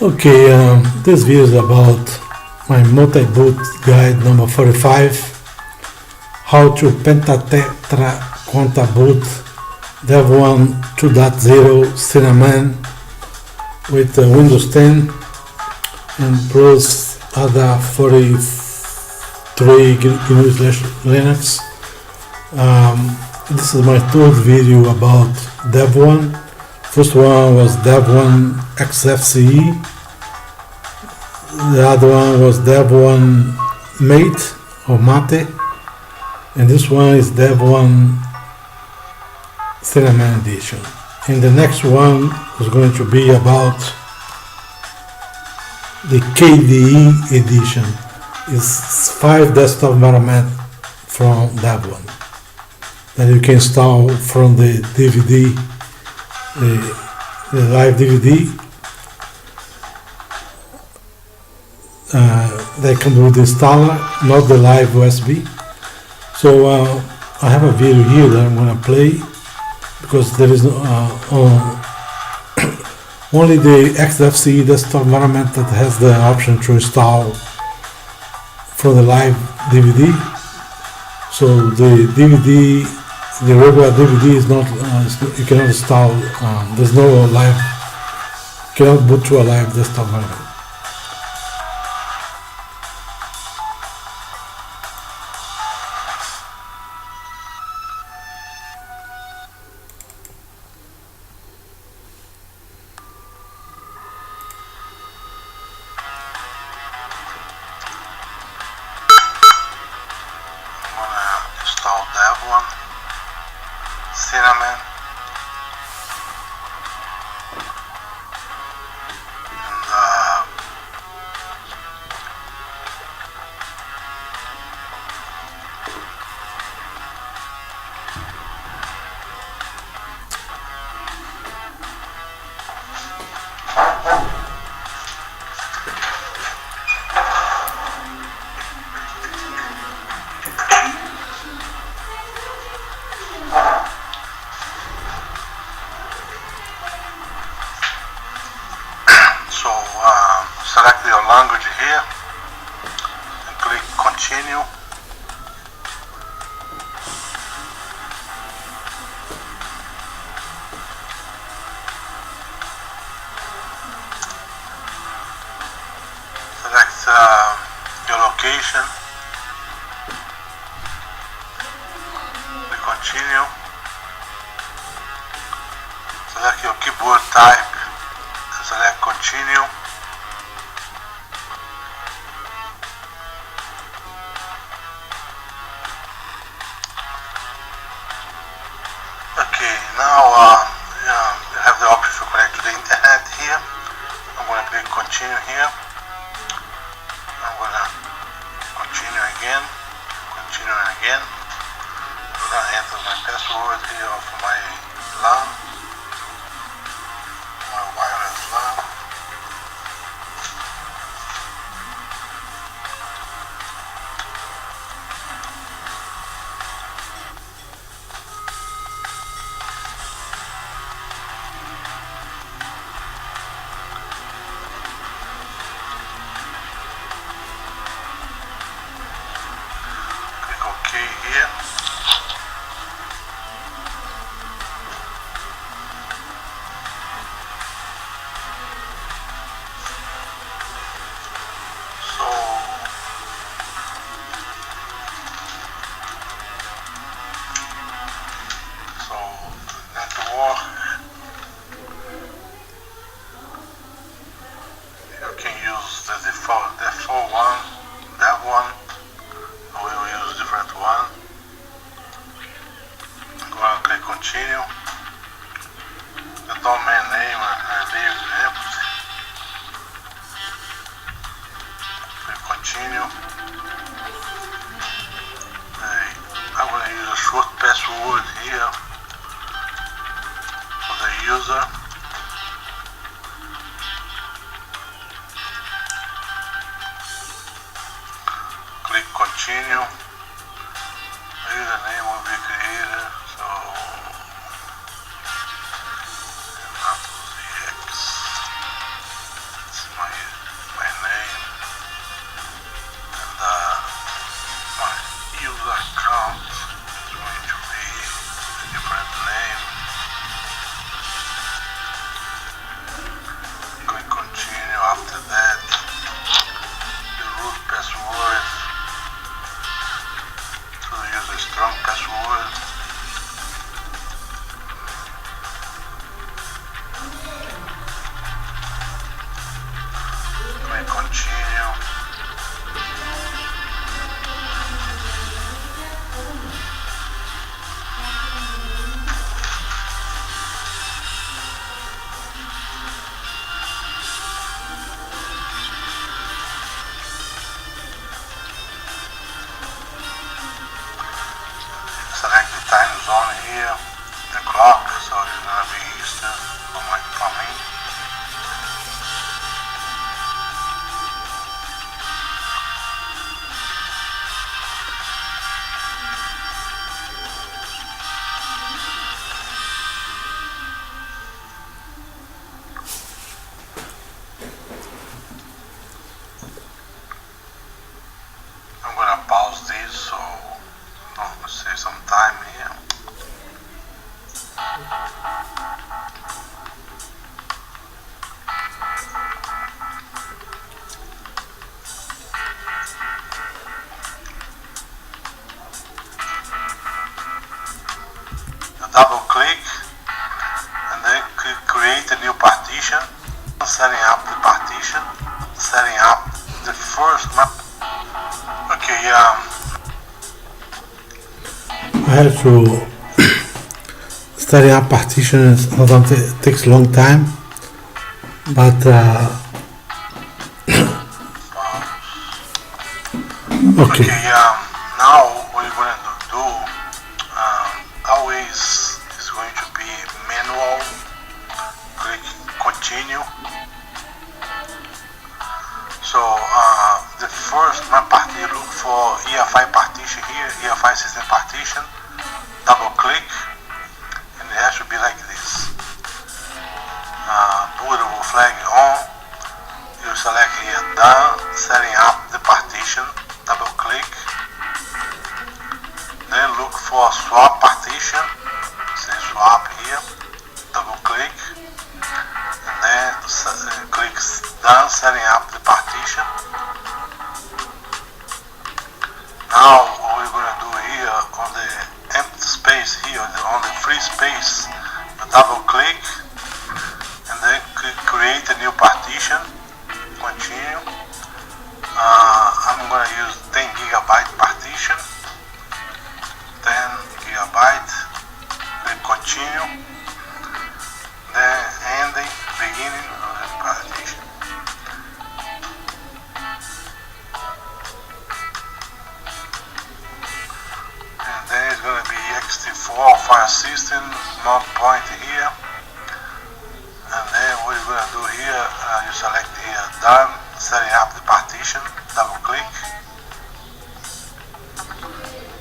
Okay, this video is about my multi-boot guide number 45, how to Pentatetraconta Boot Devuan 2.0 Cinnamon with Windows 10 and plus other 43 GNOME/Linux. This is my third video about Devuan. First one was Devuan Xfce. The other one was Devuan Mate or Mate, and this one is Devuan Cinnamon Edition. And the next one is going to be about the KDE edition. It's 5 desktop environment from Devuan that you can install from the DVD, the live DVD. They come with the installer, not the live USB. So I have a video here that I'm going to play because there is only the Xfce desktop environment that has the option to install from the live DVD. So the DVD, the regular DVD is not, you cannot install, there's no live, you cannot boot to a live desktop environment. Devuan Cinnamon select your language here and click continue. Select your location, click continue. Select your keyboard type and select continue. Okay, now you have the option to connect to the internet here. I'm going to click continue here. I'm going to continue again, continue again. I'm going to enter my password here for my LAN, my wireless LAN. Here. So network, you can use the default one, that one. We will use different one. I'm going to click continue. The domain name I leave empty. Click continue. I'm going to use a short password here for the user. Click continue. Username will be created, so create a new partition, setting up the partition, setting up the first map. Okay, I have to setting up partitions. Sometimes it takes a long time, but okay. Now what we're going to do always is going to be manual. Click continue. So the first map partition, look for EFI partition here, EFI system partition. Double click, and it has to be like this. Bootable flag on. You select here done, setting up the partition. Double click. Then look for swap partition. Say swap here. Double click. And then click done, setting up the partition. Now what we're going to do here on the empty space here, on the free space, double click and then create a new partition. Continue. I'm going to use 10 gigabyte partition. 10 gigabyte. Click continue. Then ending, beginning of the partition. And then it's going to be ext4 file system, mount point here. And then what you're going to do here, you select here done, setting up the partition, double click.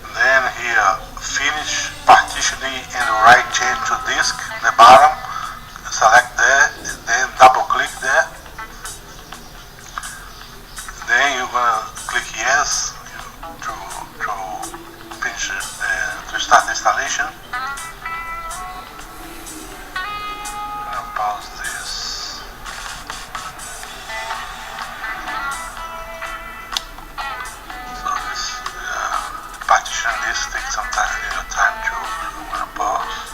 And then here finish partitioning and right change to disk, the bottom, select there, then double click there. Then you're going to click yes to finish to start the installation. Pause this. So this partition list takes some time, a little time to pause.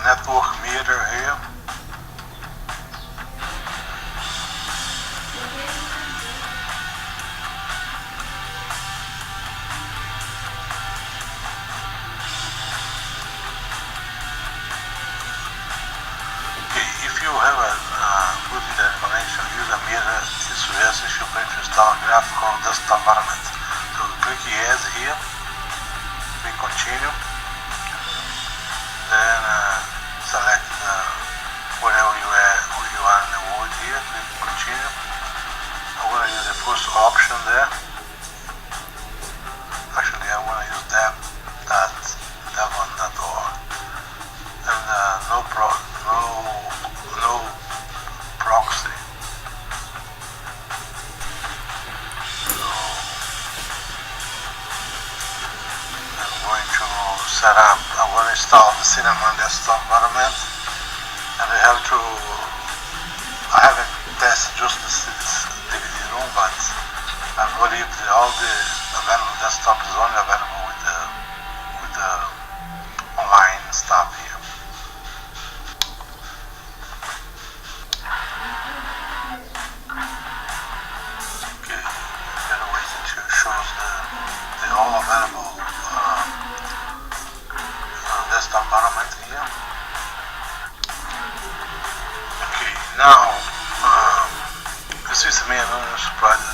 Network meter here. If you have a good internet connection, use a mirror SwagArch if you're going to install a graphical desktop environment. So click yes here, click continue, then select wherever you are in the world here, click continue. I'm going to use the first option there. Actually, I want to use Devuan.org. And no proxy. So I'm going to set up. I want to install the Cinnamon desktop environment, and I haven't tested just this DVD room, but I believe that all the available desktop is only available with the online stop here. Okay, gotta wait until it shows the all available desktop environment here. Okay, now this is me, I'm not surprised.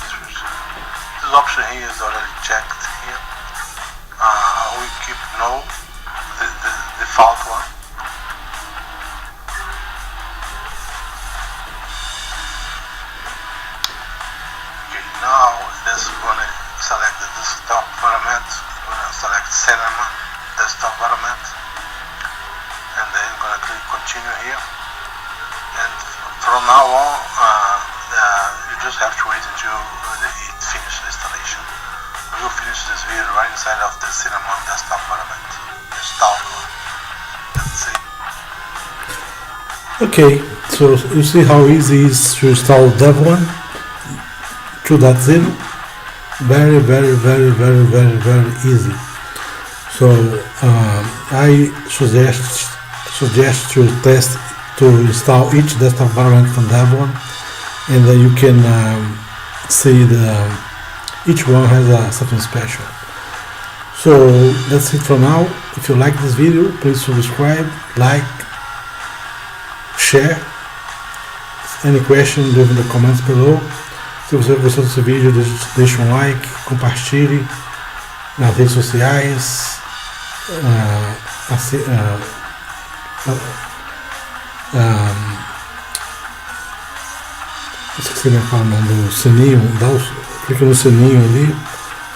This option here is already checked here. We keep no, the default one. Okay, now this is going to select the desktop environment. We're going to select Cinema desktop environment, and then I'm going to click continue here. And from now on, you just have to wait until it finishes the installation. We will finish this video right inside of the Cinema desktop environment. Install. That's it. Okay, so you see how easy it is to install Devuan 2.0. Very easy. So I suggest to test to install each desktop environment from Devuan, and then you can see each one has something special. So that's it for now. If you like this video, please subscribe, like, share. Any question, leave in the comments below. Se você gostou desse vídeo, deixe um like, compartilhe nas redes sociais, esqueci de falar do sininho, clica no sininho ali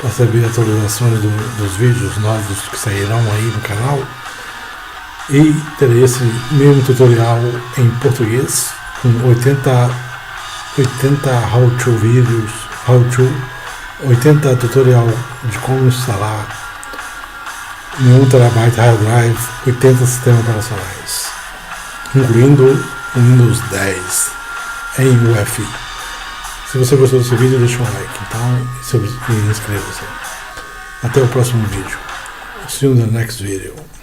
para saber atualizações dos vídeos novos que sairão aí no canal. E terei esse mesmo tutorial em português com 80 how-to vídeos, 80 tutorial de como instalar em 1 TB hard drive 80 sistemas operacionais, incluindo o Windows 10 em UEFI. Se você gostou desse vídeo, deixa um like, então, e inscreva-se. Até o próximo vídeo. See you in the next video.